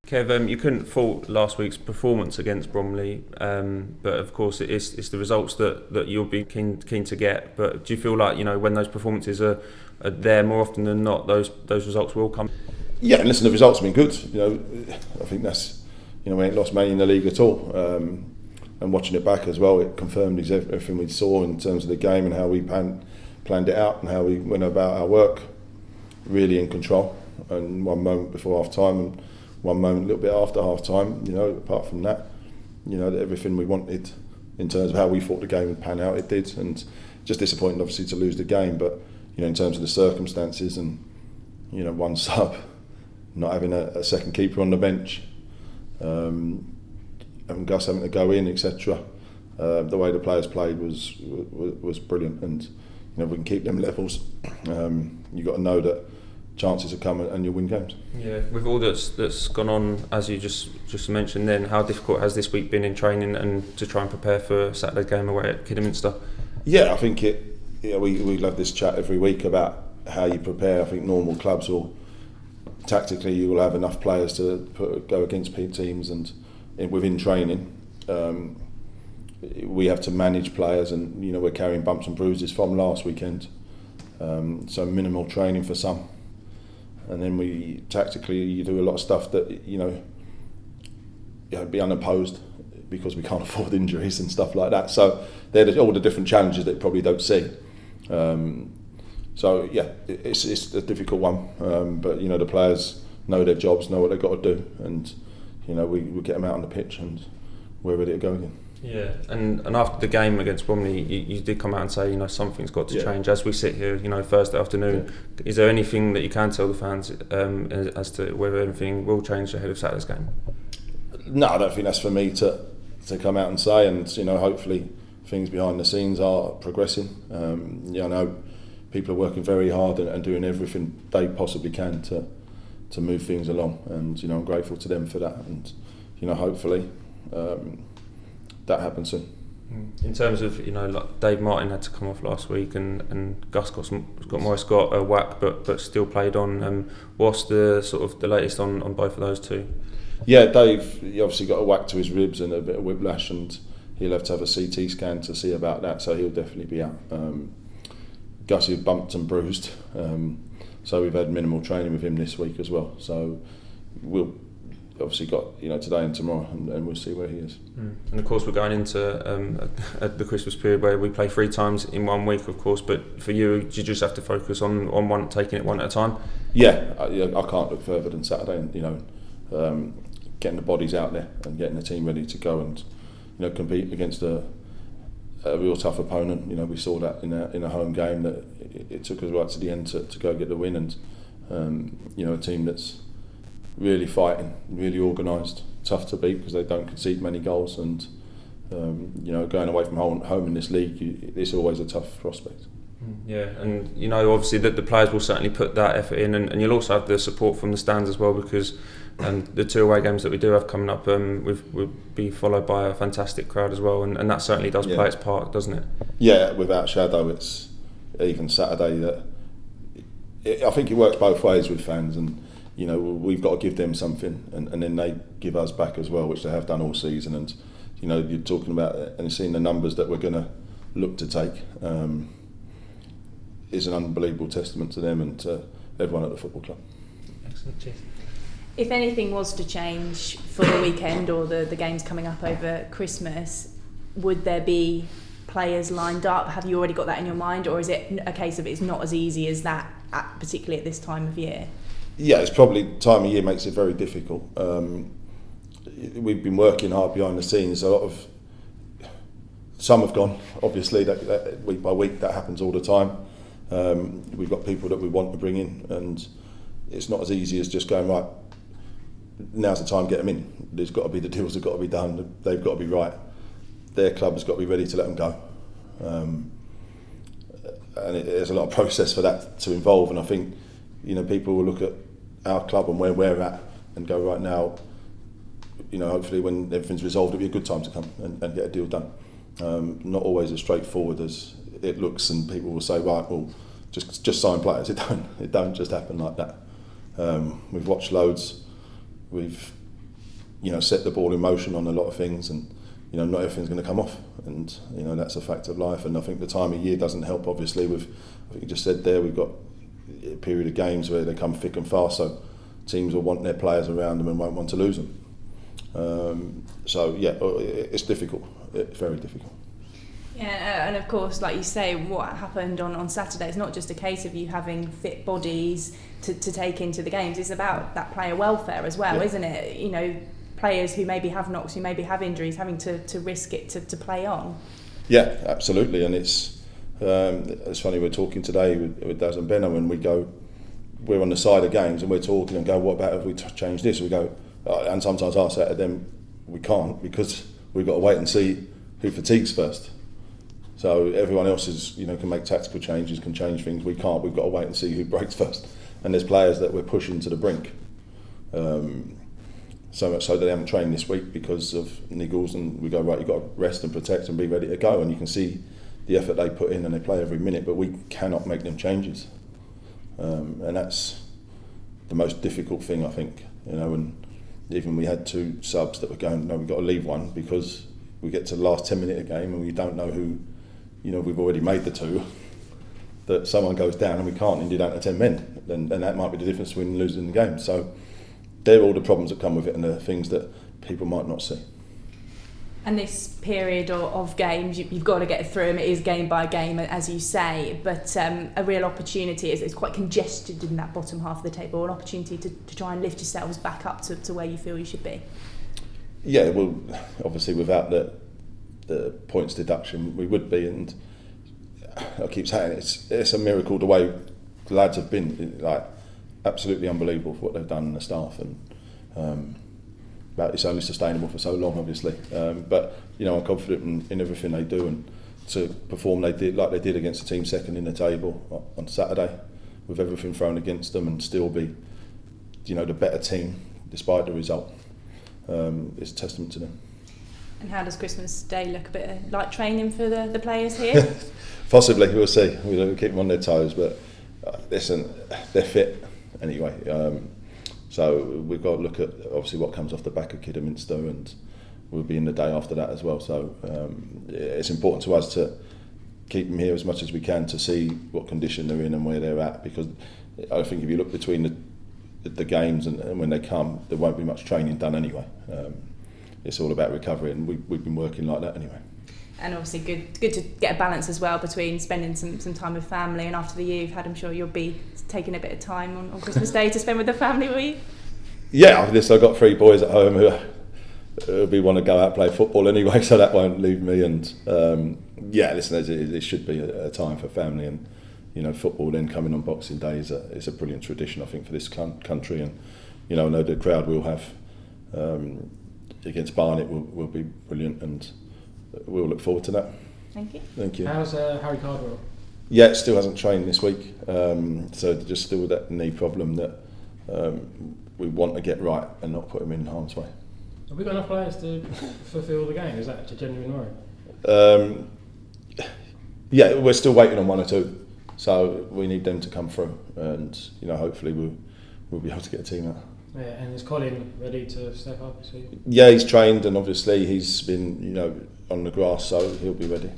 Kev, you couldn't fault last week's performance against Bromley, but of course it's the results that you'll be keen to get. But do you feel like, when those performances are there more often than not, those results will come? Yeah, and listen, the results have been good. I think that's, we ain't lost many in the league at all. And watching it back as well, it confirmed everything we saw in terms of the game and how we planned it out and how we went about our work. Really in control. And one moment before half time and one moment a little bit after half time, apart from that, everything we wanted in terms of how we thought the game would pan out, it did. And just disappointing obviously to lose the game, but in terms of the circumstances and one sub, not having a second keeper on the bench, having Gus having to go in, etc. The way the players played was brilliant, and if we can keep them levels, you've got to know that chances are coming and you'll win games. Yeah, with all that's gone on, as you just mentioned then, how difficult has this week been in training and to try and prepare for Saturday's game away at Kiddminster? Yeah, I think we have this chat every week about how you prepare. I think normal clubs will tactically you will have enough players to go against teams, and within training we have to manage players, and we're carrying bumps and bruises from last weekend, so minimal training for some. And then we tactically you do a lot of stuff that be unopposed because we can't afford injuries and stuff like that. So they're all the different challenges that you probably don't see. So yeah, it's a difficult one. But the players know their jobs, know what they've got to do, and we get them out on the pitch and we're ready to go again. Yeah, and after the game against Bromley, you did come out and say, something's got to change. As we sit here, Thursday afternoon, is there anything that you can tell the fans as to whether anything will change ahead of Saturday's game? No, I don't think that's for me to come out and say, and hopefully things behind the scenes are progressing. I know people are working very hard and doing everything they possibly can to move things along, and I'm grateful to them for that, and hopefully that happens soon. In terms of like Dave Martin had to come off last week, and Gus Morris got a whack, but still played on. What's the sort of the latest on both of those two? Yeah, Dave, he obviously got a whack to his ribs and a bit of whiplash, and he'll have to have a CT scan to see about that, so he'll definitely be out. Gus is bumped and bruised, so we've had minimal training with him this week as well. So we'll obviously got today and tomorrow, and we'll see where he is. And of course we're going into the Christmas period where we play 3 times in 1 week, of course. But for you just have to focus on one, taking it one at a time. Yeah, I can't look further than Saturday, and getting the bodies out there and getting the team ready to go and compete against a real tough opponent. We saw that in a home game that it took us right to the end to go get the win, and a team that's really fighting, really organised, tough to beat because they don't concede many goals, and going away from home in this league, it's always a tough prospect. Yeah, and obviously that the players will certainly put that effort in, and you'll also have the support from the stands as well, because the 2 away games that we do have coming up will be followed by a fantastic crowd as well, and that certainly does play its part, doesn't it? Yeah, without shadow. It's even Saturday that I think it works both ways with fans, and we've got to give them something, and then they give us back as well, which they have done all season. And you're talking about and seeing the numbers that we're going to look to take is an unbelievable testament to them and to everyone at the football club. Excellent, cheers. If anything was to change for the weekend or the games coming up over Christmas, would there be players lined up? Have you already got that in your mind, or is it a case of it's not as easy as that, particularly at this time of year? Yeah, it's probably time of year makes it very difficult. We've been working hard behind the scenes. Some have gone, obviously, that week by week, that happens all the time. We've got people that we want to bring in, and it's not as easy as just going, right, now's the time to get them in. There's got to be, the deals have got to be done, they've got to be right. Their club has got to be ready to let them go. And there's a lot of process for that to involve, and I think people will look at our club and where we're at and go, right now, hopefully when everything's resolved, it'll be a good time to come and get a deal done. Not always as straightforward as it looks, and people will say, right, well, just sign players. It don't just happen like that. We've watched loads. We've set the ball in motion on a lot of things, and not everything's going to come off, and that's a fact of life. And I think the time of year doesn't help. Obviously, with I think you just said there, we've got a period of games where they come thick and fast, so teams will want their players around them and won't want to lose them. It's difficult. It's very difficult. Yeah, and of course, like you say, what happened on Saturday, it's not just a case of you having fit bodies to take into the games. It's about that player welfare as well, isn't it? Players who maybe have knocks, who maybe have injuries, having to risk it to play on. Yeah, absolutely. And it's funny, we're talking today with Daz and Benham, and we're on the side of games and we're talking and go, what about if we change this? We go, and sometimes I say to them, we can't, because we've got to wait and see who fatigues first. So everyone else can make tactical changes, can change things. We can't. We've got to wait and see who breaks first. And there's players that we're pushing to the brink. So much so that they haven't trained this week because of niggles, and we go, right, you've got to rest and protect and be ready to go. And you can see the effort they put in, and they play every minute, but we cannot make them changes. And that's the most difficult thing, I think. And even we had 2 subs that were going, no, we've got to leave one, because we get to the last 10 minute of the game and we don't know who, we've already made the 2, that someone goes down and we can't, and you're down to 10 men. And that might be the difference between losing the game. So they're all the problems that come with it, and the things that people might not see. And this period of games, you've got to get through them. It is game by game, as you say, but a real opportunity. It's quite congested in that bottom half of the table, an opportunity to try and lift yourselves back up to where you feel you should be. Yeah, well, obviously without the points deduction, we would be, and I keep saying it's a miracle the way the lads have been, absolutely unbelievable for what they've done, and the staff, and but it's only sustainable for so long, obviously. But I'm confident in everything they do, and to perform like they did against the team second in the table on Saturday, with everything thrown against them, and still be, the better team despite the result. It's a testament to them. And how does Christmas Day look? A bit like training for the players here? Possibly, we'll see. We'll keep them on their toes, but listen, they're fit anyway. So we've got to look at obviously what comes off the back of Kiddminster, and we'll be in the day after that as well. So it's important to us to keep them here as much as we can, to see what condition they're in and where they're at, because I think if you look between the games and when they come, there won't be much training done anyway. It's all about recovery, and we've been working like that anyway. And obviously good to get a balance as well between spending some time with family, and after the year you've had, I'm sure you'll be taking a bit of time on Christmas Day to spend with the family, will you? Yeah, I've got 3 boys at home who want to go out and play football anyway, so that won't leave me. And it should be a time for family, and football then coming on Boxing Day is a brilliant tradition, I think, for this country. And I know the crowd we'll have against Barnet will be brilliant, and we'll look forward to that. Thank you. Thank you. How's Harry Cardwell? Yeah, still hasn't trained this week, so just still that knee problem that we want to get right and not put him in harm's way. Have we got enough players to fulfil the game? Is that a genuine worry? Yeah, we're still waiting on 1 or 2, so we need them to come through, and hopefully we'll be able to get a team out. Yeah, and is Colin ready to step up this week? Yeah, he's trained, and obviously he's been on the grass, so he'll be ready.